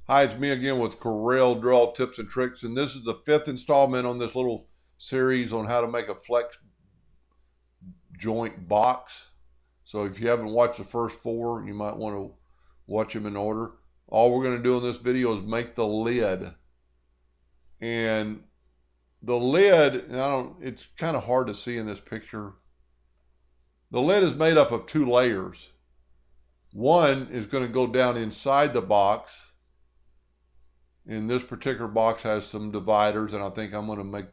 Hi, it's me again with Corel Draw Tips and Tricks, and this is the 5th installment on this little series on how to make a flex joint box. So if you haven't watched the first 4, you might want to watch them in order. All we're going to do in this video is make the lid. And the lid, it's kind of hard to see in this picture. The lid is made up of 2 layers. One is going to go down inside the box. And this particular box has some dividers, and I think I'm going to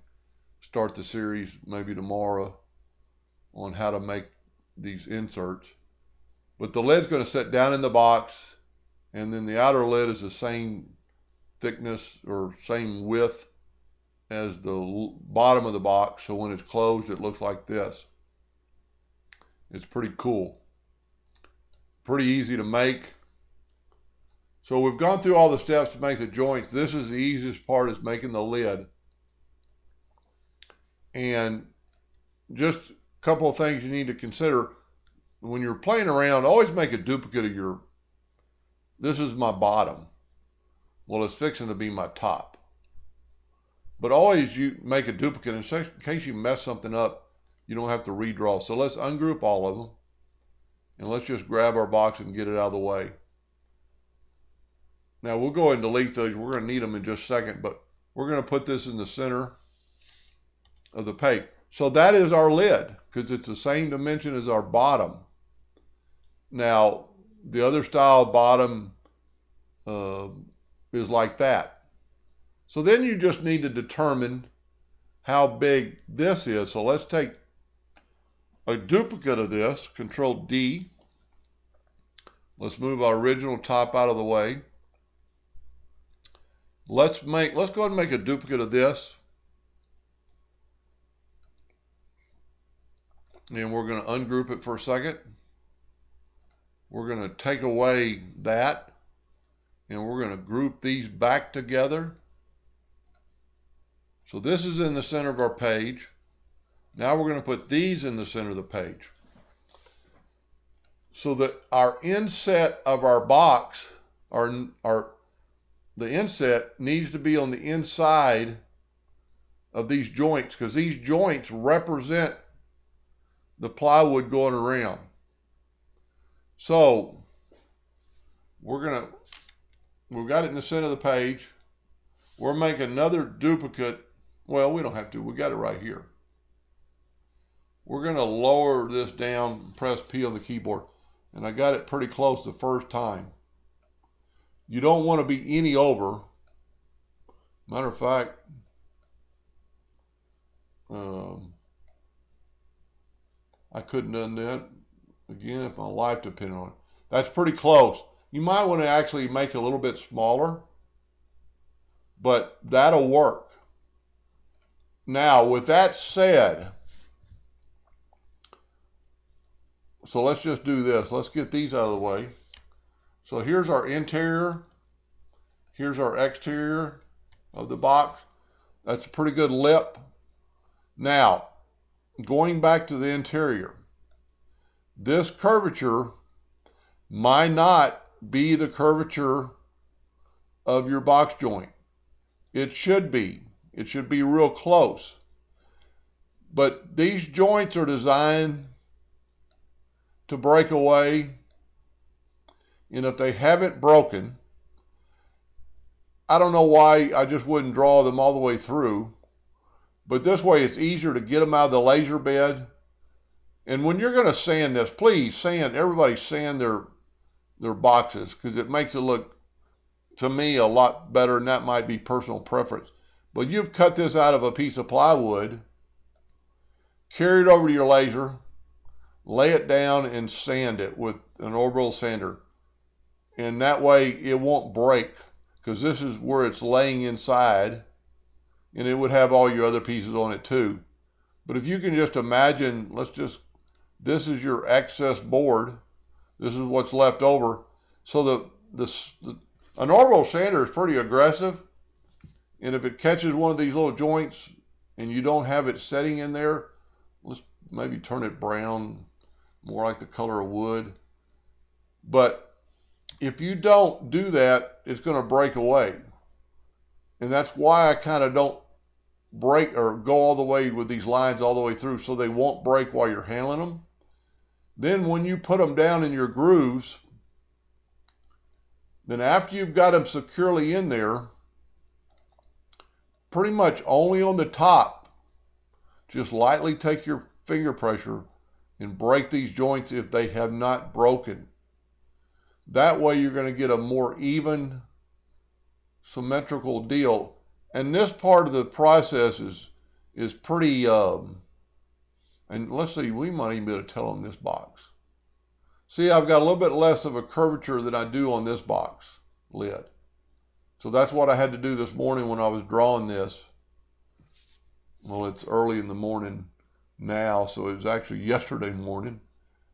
start the series maybe tomorrow on how to make these inserts. But the lid's going to sit down in the box, and then the outer lid is the same thickness or same width as the bottom of the box. So when it's closed, it looks like this. It's pretty cool. Pretty easy to make. So we've gone through all the steps to make the joints. This is the easiest part, is making the lid. And just a couple of things you need to consider when you're playing around. Always make a duplicate of this is my bottom. Well, it's fixing to be my top. But always you make a duplicate in case you mess something up, you don't have to redraw. So let's ungroup all of them. And let's just grab our box and get it out of the way. Now we'll go ahead and delete those. We're going to need them in just a second, but we're going to put this in the center of the page. So that is our lid, because it's the same dimension as our bottom. Now the other style bottom is like that. So then you just need to determine how big this is. So let's take a duplicate of this, Control D. Let's move our original top out of the way. Let's go ahead and make a duplicate of this. And we're going to ungroup it for a second. We're going to take away that. And we're going to group these back together. So this is in the center of our page. Now we're going to put these in the center of the page. So that our inset of our box, the inset needs to be on the inside of these joints, because these joints represent the plywood going around. So we've got it in the center of the page. We'll make another duplicate. Well, we don't have to. We got it right here. We're going to lower this down, press P on the keyboard. And I got it pretty close the first time. You don't want to be any over. Matter of fact, I couldn't have done that again if my life depended on it. That's pretty close. You might want to actually make it a little bit smaller, but that'll work. Now, with that said, so let's just do this. Let's get these out of the way. So here's our interior. Here's our exterior of the box. That's a pretty good lip. Now, going back to the interior, this curvature might not be the curvature of your box joint. It should be. It should be real close. But these joints are designed to break away. And if they haven't broken, I don't know why I just wouldn't draw them all the way through. But this way it's easier to get them out of the laser bed. And when you're going to sand this, please everybody sand their boxes, because it makes it look, to me, a lot better, and that might be personal preference. But you've cut this out of a piece of plywood, carry it over to your laser, lay it down and sand it with an orbital sander. And that way it won't break, because this is where it's laying inside, and it would have all your other pieces on it too. But if you can just imagine, this is your excess board. This is what's left over. So an orbital sander is pretty aggressive. And if it catches one of these little joints and you don't have it setting in there, let's maybe turn it brown, more like the color of wood. But if you don't do that, it's going to break away. And that's why I kind of don't break or go all the way with these lines all the way through, so they won't break while you're handling them. Then when you put them down in your grooves, then after you've got them securely in there, pretty much only on the top, just lightly take your finger pressure and break these joints if they have not broken. That way you're going to get a more even, symmetrical deal. And this part of the process is pretty, and let's see, we might even be able to tell on this box. See, I've got a little bit less of a curvature than I do on this box lid. So that's what I had to do this morning when I was drawing this. Well, it's early in the morning now, so it was actually yesterday morning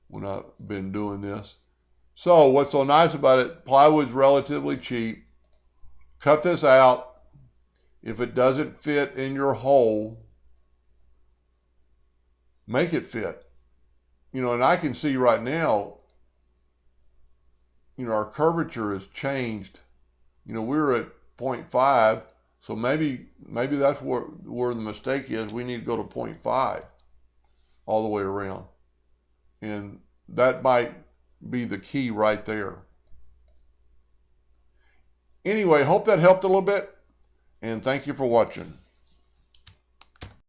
when I've been doing this. So what's so nice about it, plywood's relatively cheap. Cut this out. If it doesn't fit in your hole, make it fit. You know, and I can see right now, you know, our curvature has changed. You know, we're at 0.5, so maybe that's where the mistake is. We need to go to 0.5 all the way around. And that might be the key right there. Anyway, hope that helped a little bit, and thank you for watching.